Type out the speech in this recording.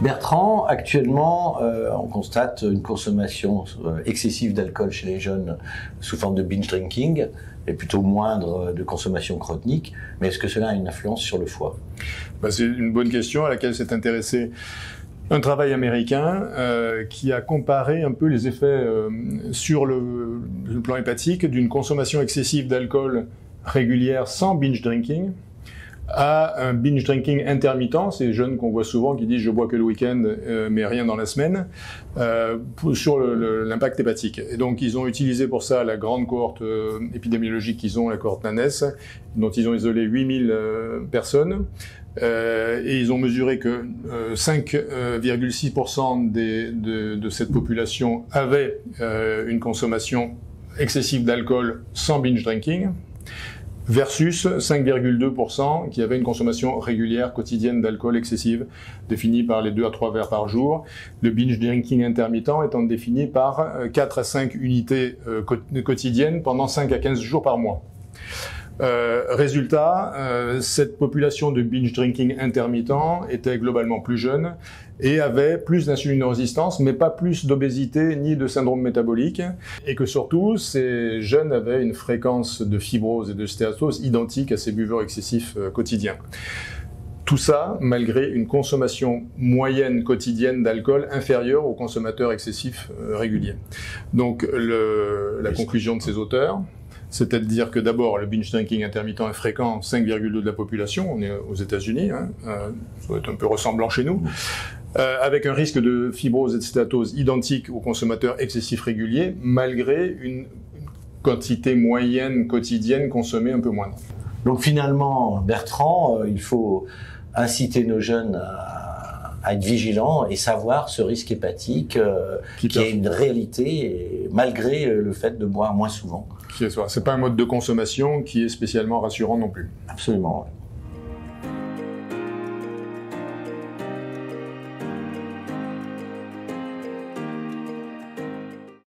Bertrand, actuellement, on constate une consommation excessive d'alcool chez les jeunes sous forme de binge drinking et plutôt moindre de consommation chronique. Mais est-ce que cela a une influence sur le foie? C'est une bonne question à laquelle s'est intéressé un travail américain qui a comparé un peu les effets sur le plan hépatique d'une consommation excessive d'alcool régulière sans binge drinking à un binge drinking intermittent, ces jeunes qu'on voit souvent qui disent je bois que le week-end mais rien dans la semaine, sur l'impact hépatique. Et donc ils ont utilisé pour ça la grande cohorte épidémiologique qu'ils ont, la cohorte NANES, dont ils ont isolé 8000 personnes. Et ils ont mesuré que 5,6% de cette population avait une consommation excessive d'alcool sans binge drinking, versus 5,2% qui avaient une consommation régulière quotidienne d'alcool excessive, définie par les 2 à 3 verres par jour. Le binge drinking intermittent étant défini par 4 à 5 unités quotidiennes pendant 5 à 15 jours par mois. Résultat, cette population de binge drinking intermittent était globalement plus jeune et avait plus d'insulinorésistance, mais pas plus d'obésité ni de syndrome métabolique, et que surtout, ces jeunes avaient une fréquence de fibrose et de stéatose identique à ces buveurs excessifs quotidiens. Tout ça, malgré une consommation moyenne quotidienne d'alcool inférieure aux consommateurs excessifs réguliers. Donc, la conclusion de ces auteurs, c'était de dire que d'abord, le binge drinking intermittent est fréquent, 5,2% de la population, on est aux États-Unis, ça doit être un peu ressemblant chez nous, avec un risque de fibrose et de stéatose identique aux consommateurs excessifs réguliers, malgré une quantité moyenne quotidienne consommée un peu moindre. Donc finalement, Bertrand, il faut inciter nos jeunes à être vigilants et savoir ce risque hépatique qui est une réalité, malgré le fait de boire moins souvent. C'est pas un mode de consommation qui est spécialement rassurant non plus. Absolument.